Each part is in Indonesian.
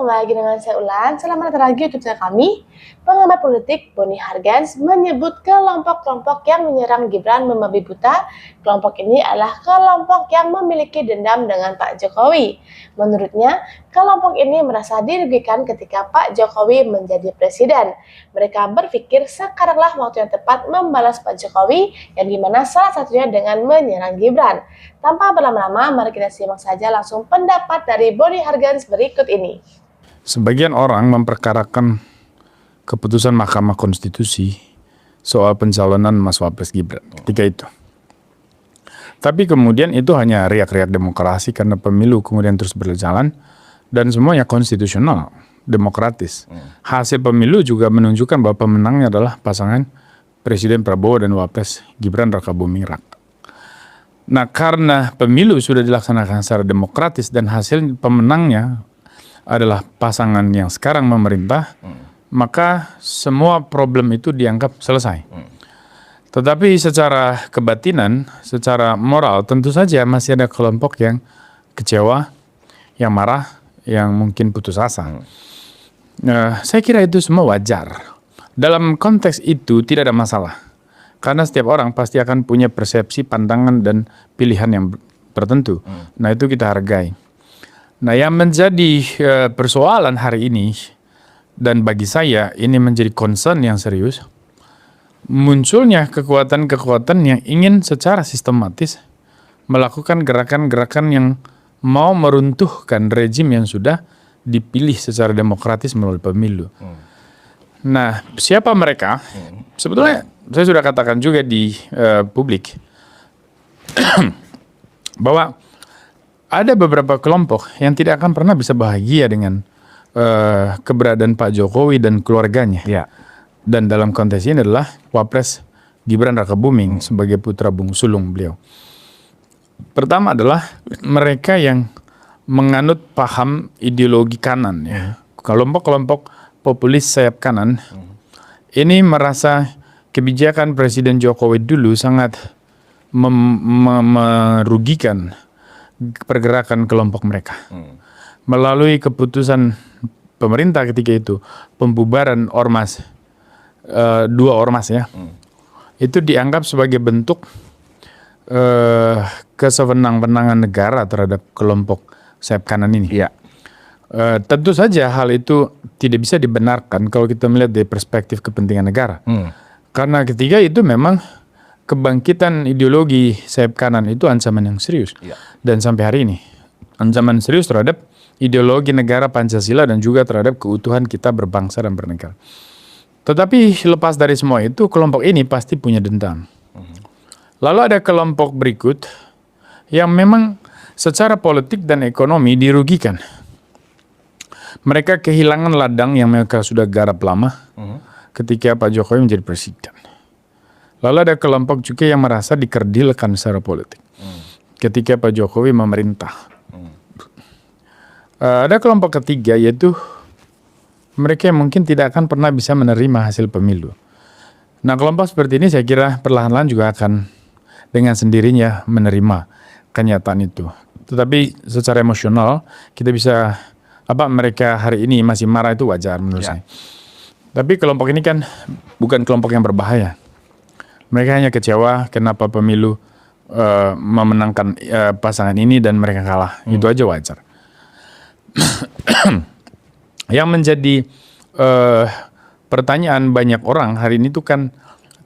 kembali lagi dengan saya Ulan. Selamat datang lagi di channel kami. Pengamat politik Boni Hargens menyebut kelompok-kelompok yang menyerang Gibran membabi buta. Kelompok ini adalah kelompok yang memiliki dendam dengan Pak Jokowi. Menurutnya, kelompok ini merasa dirugikan ketika Pak Jokowi menjadi presiden. Mereka berpikir sekaranglah waktu yang tepat membalas Pak Jokowi, yang dimana salah satunya dengan menyerang Gibran. Tanpa berlama-lama, mari kita simak saja langsung pendapat dari Boni Hargens berikut ini. Sebagian orang memperkarakan keputusan Mahkamah Konstitusi soal pencalonan Mas Wapres Gibran ketika itu. Tapi kemudian itu hanya riak-riak demokrasi karena pemilu kemudian terus berjalan dan semuanya konstitusional, demokratis. Hasil pemilu juga menunjukkan bahwa pemenangnya adalah pasangan Presiden Prabowo dan Wapres Gibran Rakabuming Raka. Nah, karena pemilu sudah dilaksanakan secara demokratis dan hasil pemenangnya adalah pasangan yang sekarang memerintah, maka semua problem itu dianggap selesai. Tetapi secara kebatinan, secara moral, tentu saja masih ada kelompok yang kecewa, yang marah, yang mungkin putus asa. Saya kira itu semua wajar. Dalam konteks itu tidak ada masalah. Karena setiap orang pasti akan punya persepsi, pandangan, dan pilihan yang tertentu. Nah, itu kita hargai. Nah, yang menjadi persoalan hari ini, dan bagi saya ini menjadi concern yang serius, munculnya kekuatan-kekuatan yang ingin secara sistematis melakukan gerakan-gerakan yang mau meruntuhkan rejim yang sudah dipilih secara demokratis melalui pemilu. Nah, siapa mereka? Sebetulnya saya sudah katakan juga di publik bahwa ada beberapa kelompok yang tidak akan pernah bisa bahagia dengan keberadaan Pak Jokowi dan keluarganya. Ya. Dan dalam konteks ini adalah Wapres Gibran Rakabuming sebagai putra bung sulung beliau. Pertama adalah mereka yang menganut paham ideologi kanan, ya. Kelompok-kelompok populis sayap kanan ini merasa kebijakan Presiden Jokowi dulu sangat merugikan pergerakan kelompok mereka. Melalui keputusan pemerintah ketika itu, pembubaran ormas, 2 ormas ya, itu dianggap sebagai bentuk kesewenang-wenangan negara terhadap kelompok sayap kanan ini. Ya. Tentu saja hal itu tidak bisa dibenarkan kalau kita melihat dari perspektif kepentingan negara. Karena ketika itu memang kebangkitan ideologi sayap kanan itu ancaman yang serius. Ya. Dan sampai hari ini ancaman serius terhadap ideologi negara Pancasila dan juga terhadap keutuhan kita berbangsa dan bernegara. Tetapi lepas dari semua itu, kelompok ini pasti punya dendam. Lalu ada kelompok berikut yang memang secara politik dan ekonomi dirugikan. Mereka kehilangan ladang yang mereka sudah garap lama ketika Pak Jokowi menjadi presiden. Lalu ada kelompok juga yang merasa dikerdilkan secara politik ketika Pak Jokowi memerintah. Ada kelompok ketiga, yaitu mereka yang mungkin tidak akan pernah bisa menerima hasil pemilu. Nah, kelompok seperti ini saya kira perlahan-lahan juga akan dengan sendirinya menerima kenyataan itu. Tetapi secara emosional kita bisa, mereka hari ini masih marah itu wajar menurut saya. Tapi kelompok ini kan bukan kelompok yang berbahaya. Mereka hanya kecewa kenapa pemilu memenangkan pasangan ini dan mereka kalah. Itu aja wajar. Yang menjadi pertanyaan banyak orang hari ini tuh kan,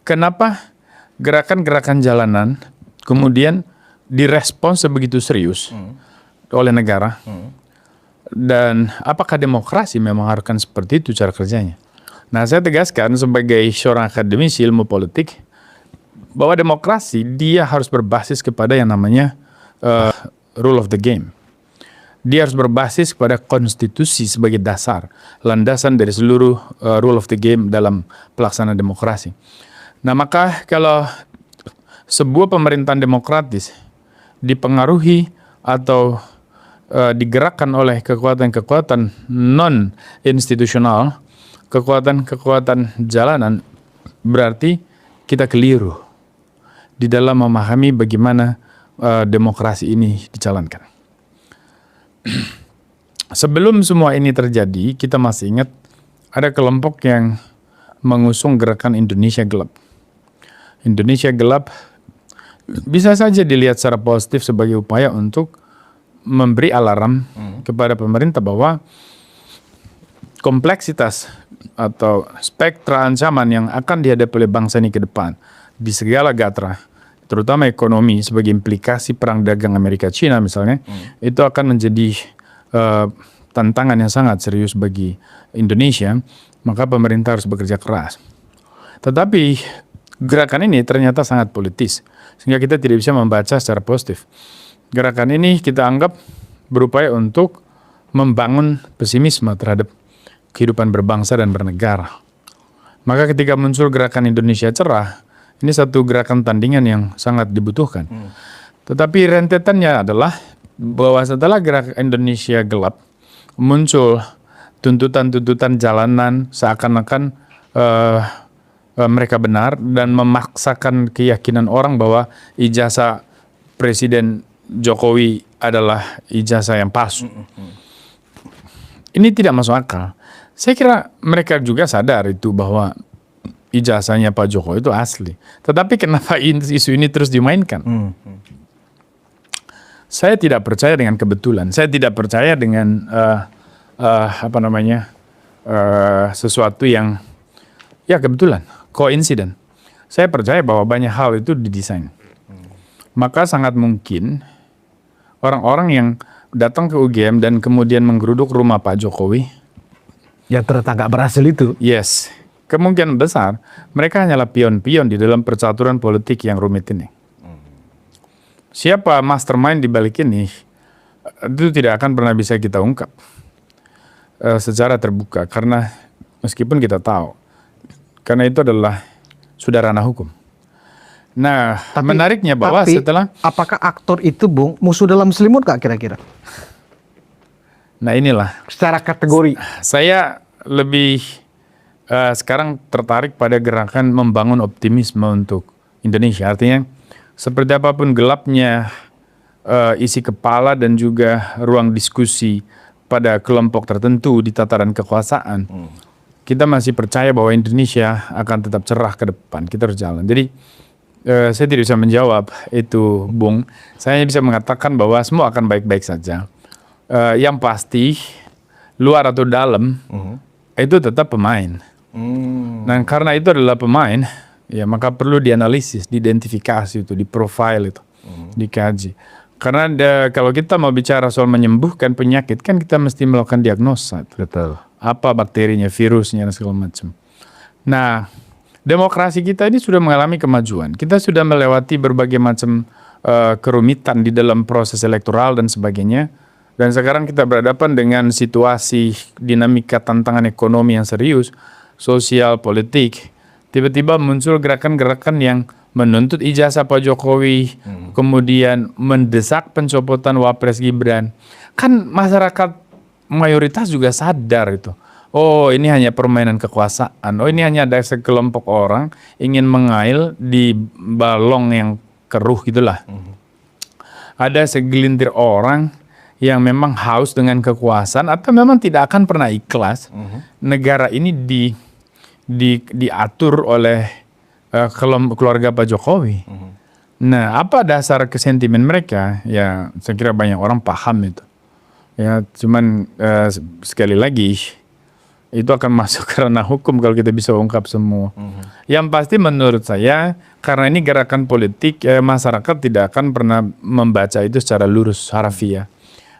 kenapa gerakan-gerakan jalanan kemudian direspons sebegitu serius oleh negara, dan apakah demokrasi memang haruskan seperti itu cara kerjanya? Nah, saya tegaskan sebagai seorang akademisi ilmu politik bahwa demokrasi dia harus berbasis kepada yang namanya rule of the game. Dia harus berbasis pada konstitusi sebagai dasar, landasan dari seluruh rule of the game dalam pelaksanaan demokrasi. Nah, maka kalau sebuah pemerintahan demokratis dipengaruhi atau digerakkan oleh kekuatan-kekuatan non-institusional, kekuatan-kekuatan jalanan, berarti kita keliru di dalam memahami bagaimana demokrasi ini dijalankan. sebelum semua ini terjadi, kita masih ingat ada kelompok yang mengusung gerakan Indonesia Gelap. Indonesia Gelap bisa saja dilihat secara positif sebagai upaya untuk memberi alarm kepada pemerintah bahwa kompleksitas atau spektra ancaman yang akan dihadapi oleh bangsa ini ke depan di segala gatra, terutama ekonomi sebagai implikasi perang dagang Amerika-China misalnya, itu akan menjadi tantangan yang sangat serius bagi Indonesia, maka pemerintah harus bekerja keras. Tetapi gerakan ini ternyata sangat politis, sehingga kita tidak bisa membaca secara positif. Gerakan ini kita anggap berupaya untuk membangun pesimisme terhadap kehidupan berbangsa dan bernegara. Maka ketika muncul gerakan Indonesia Cerah, ini satu gerakan tandingan yang sangat dibutuhkan. Tetapi rentetannya adalah bahwa setelah gerakan Indonesia Gelap, muncul tuntutan-tuntutan jalanan seakan-akan mereka benar dan memaksakan keyakinan orang bahwa ijazah Presiden Jokowi adalah ijazah yang palsu. Ini tidak masuk akal. Saya kira mereka juga sadar itu bahwa ijazahnya Pak Jokowi itu asli. Tetapi kenapa isu ini terus dimainkan? Saya tidak percaya dengan kebetulan. Saya tidak percaya dengan sesuatu yang ya kebetulan, koinsiden. Saya percaya bahwa banyak hal itu didesain. Maka sangat mungkin orang-orang yang datang ke UGM dan kemudian menggeruduk rumah Pak Jokowi, yang ternyata nggak berhasil itu. yes, kemungkinan besar mereka hanyalah pion-pion di dalam percaturan politik yang rumit ini. Siapa mastermind di balik ini, itu tidak akan pernah bisa kita ungkap secara terbuka, karena meskipun kita tahu, karena itu adalah sudah ranah hukum. Nah, menariknya bahwa setelah... Apakah aktor itu, Bung, musuh dalam selimut gak kira-kira? Nah inilah. Secara kategori. Saya lebih sekarang tertarik pada gerakan membangun optimisme untuk Indonesia. Artinya, seperti apapun gelapnya isi kepala dan juga ruang diskusi pada kelompok tertentu di tataran kekuasaan, kita masih percaya bahwa Indonesia akan tetap cerah ke depan. Kita harus jalan. Jadi saya tidak bisa menjawab itu, Bung. Saya bisa mengatakan bahwa semua akan baik-baik saja. Yang pasti luar atau dalam itu tetap pemain. Dan karena itu adalah pemain, ya maka perlu dianalisis, diidentifikasi itu, diprofile itu, dikaji. Karena kalau kita mau bicara soal menyembuhkan penyakit, kan kita mesti melakukan diagnosa. Betul. Apa bakterinya, virusnya, dan segala macam. Nah, demokrasi kita ini sudah mengalami kemajuan. Kita sudah melewati berbagai macam kerumitan di dalam proses elektoral dan sebagainya. Dan sekarang kita berhadapan dengan situasi dinamika tantangan ekonomi yang serius, sosial, politik. Tiba-tiba muncul gerakan-gerakan yang menuntut ijazah Pak Jokowi, kemudian mendesak pencopotan Wapres Gibran. Kan masyarakat mayoritas juga sadar itu. Oh, ini hanya permainan kekuasaan. Oh, ini hanya ada sekelompok orang ingin mengail di balong yang keruh gitulah. Ada segelintir orang yang memang haus dengan kekuasaan atau memang tidak akan pernah ikhlas negara ini diatur oleh keluarga Pak Jokowi. Nah, apa dasar kesentimen mereka? Ya, saya kira banyak orang paham itu. Ya, cuman sekali lagi itu akan masuk ke ranah hukum kalau kita bisa ungkap semua. Yang pasti menurut saya, karena ini gerakan politik, masyarakat tidak akan pernah membaca itu secara lurus, harafiah.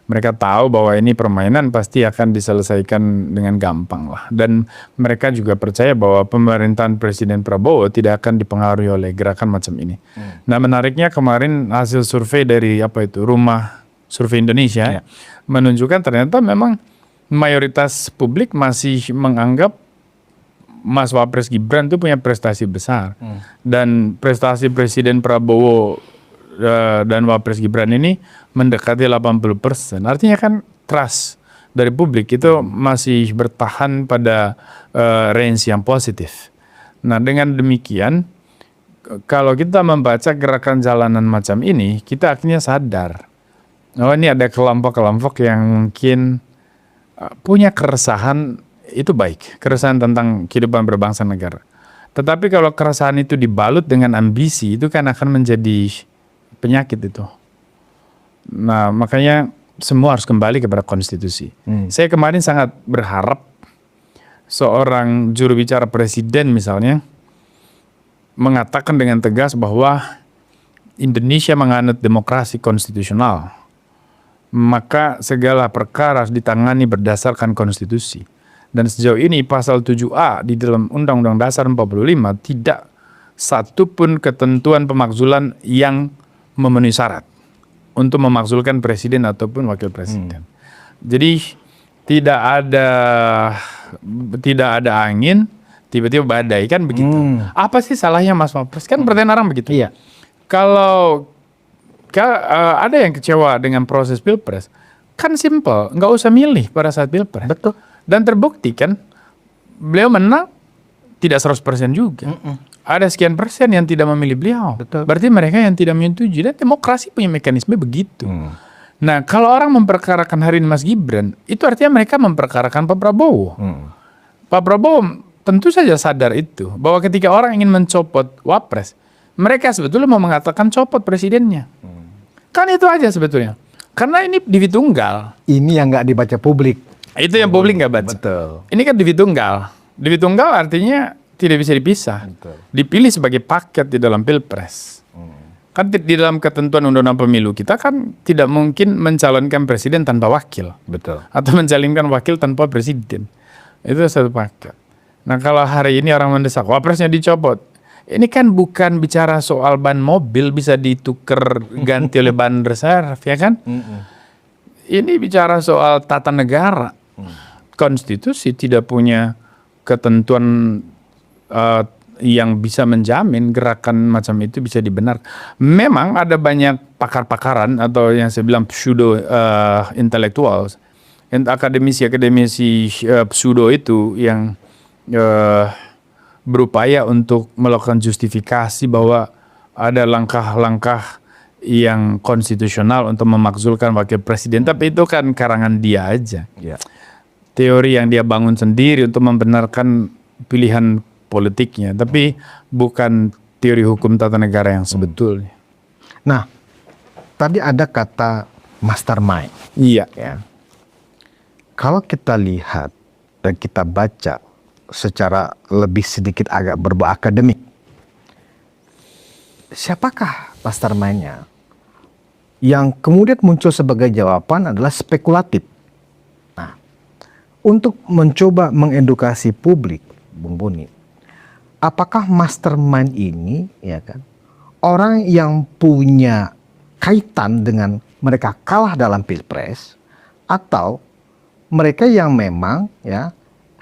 Mereka tahu bahwa ini permainan pasti akan diselesaikan dengan gampang lah. Dan mereka juga percaya bahwa pemerintahan Presiden Prabowo tidak akan dipengaruhi oleh gerakan macam ini. Nah, menariknya kemarin hasil survei dari Rumah Survei Indonesia menunjukkan ternyata memang mayoritas publik masih menganggap Mas Wapres Gibran itu punya prestasi besar. Dan prestasi Presiden Prabowo dan Wapres Gibran ini mendekati 80%. Artinya kan trust dari publik itu masih bertahan pada range yang positif. Nah, dengan demikian, kalau kita membaca gerakan jalanan macam ini, kita akhirnya sadar, oh ini ada kelompok-kelompok yang mungkin punya keresahan itu baik, keresahan tentang kehidupan berbangsa negara. Tetapi kalau keresahan itu dibalut dengan ambisi, itu kan akan menjadi penyakit itu. Nah, makanya semua harus kembali kepada konstitusi. Saya kemarin sangat berharap seorang juru bicara presiden misalnya mengatakan dengan tegas bahwa Indonesia menganut demokrasi konstitusional, maka segala perkara harus ditangani berdasarkan konstitusi. Dan sejauh ini pasal 7A di dalam Undang-Undang Dasar 45 tidak satu pun ketentuan pemakzulan yang memenuhi syarat untuk memakzulkan presiden ataupun wakil presiden. Jadi tidak ada angin, tiba-tiba badai, kan begitu. Apa sih salahnya Mas Wapres? Kan pertanyaan orang begitu. Iya. Kalau ada yang kecewa dengan proses pilpres, kan simple, nggak usah milih pada saat pilpres. Betul. Dan terbukti kan, beliau menang tidak 100% juga. Ada sekian persen yang tidak memilih beliau. Betul. Berarti mereka yang tidak menyetujui. Dan demokrasi punya mekanisme begitu. Nah, kalau orang memperkarakan hari ini Mas Gibran, itu artinya mereka memperkarakan Pak Prabowo. Pak Prabowo tentu saja sadar itu, bahwa ketika orang ingin mencopot Wapres, mereka sebetulnya mau mengatakan copot presidennya. Kan itu aja sebetulnya. Karena ini divi tunggal. Ini yang nggak dibaca publik. Itu yang publik nggak baca. Betul. Ini kan divi tunggal. Divi tunggal artinya tidak bisa dipisah. Betul. Dipilih sebagai paket di dalam pilpres. Kan di dalam ketentuan undang-undang pemilu kita kan tidak mungkin mencalonkan presiden tanpa wakil. Betul. Atau mencalonkan wakil tanpa presiden. Itu satu paket. Nah, kalau hari ini orang mendesak wapresnya dicopot, ini kan bukan bicara soal ban mobil bisa ditukar ganti oleh ban reserve, ya kan? Ini bicara soal tata negara. Konstitusi tidak punya ketentuan yang bisa menjamin gerakan macam itu bisa dibenarkan. Memang ada banyak pakar-pakaran atau yang saya bilang pseudo intellectuals, akademisi pseudo itu yang berupaya untuk melakukan justifikasi bahwa ada langkah-langkah yang konstitusional untuk memakzulkan wakil presiden. Tapi itu kan karangan dia aja. Ya. Teori yang dia bangun sendiri untuk membenarkan pilihan politiknya. Tapi bukan teori hukum tata negara yang sebetulnya. Nah, tadi ada kata mastermind. Iya. Ya. Kalau kita lihat dan kita baca secara lebih sedikit agak berbau akademik, siapakah mastermind-nya? Yang kemudian muncul sebagai jawaban adalah spekulatif. Nah, untuk mencoba mengedukasi publik, Bung Boni, apakah mastermind ini, ya kan, orang yang punya kaitan dengan mereka kalah dalam pilpres, atau mereka yang memang ya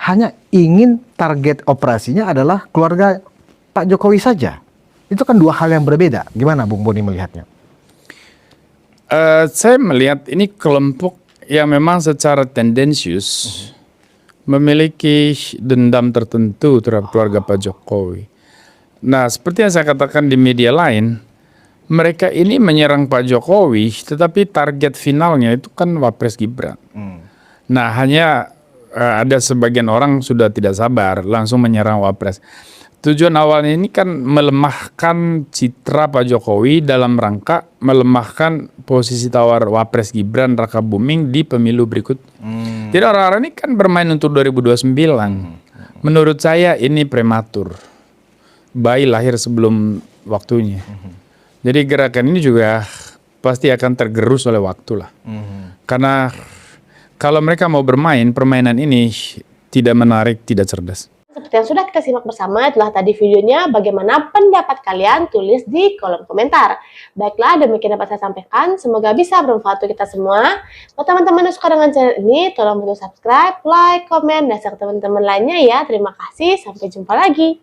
hanya ingin target operasinya adalah keluarga Pak Jokowi saja? Itu kan dua hal yang berbeda. Gimana Bung Boni melihatnya? Saya melihat ini kelompok yang memang secara tendensius memiliki dendam tertentu terhadap keluarga Pak Jokowi. Nah, seperti yang saya katakan di media lain, mereka ini menyerang Pak Jokowi, tetapi target finalnya itu kan Wapres Gibran. Nah, hanya ada sebagian orang sudah tidak sabar, langsung menyerang Wapres. Tujuan awalnya ini kan melemahkan citra Pak Jokowi dalam rangka melemahkan posisi tawar Wapres Gibran Raka Buming di pemilu berikut. Jadi orang-orang ini kan bermain untuk 2029. Menurut saya ini prematur. Bayi lahir sebelum waktunya. Jadi gerakan ini juga pasti akan tergerus oleh waktu lah. Karena kalau mereka mau bermain, permainan ini tidak menarik, tidak cerdas. Seperti yang sudah kita simak bersama adalah tadi videonya, bagaimana pendapat kalian tulis di kolom komentar. Baiklah, demikian dapat saya sampaikan. Semoga bisa bermanfaat untuk kita semua. Buat teman-teman yang suka dengan channel ini, tolong bantu subscribe, like, komen, dan share ke teman-teman lainnya ya. Terima kasih, sampai jumpa lagi.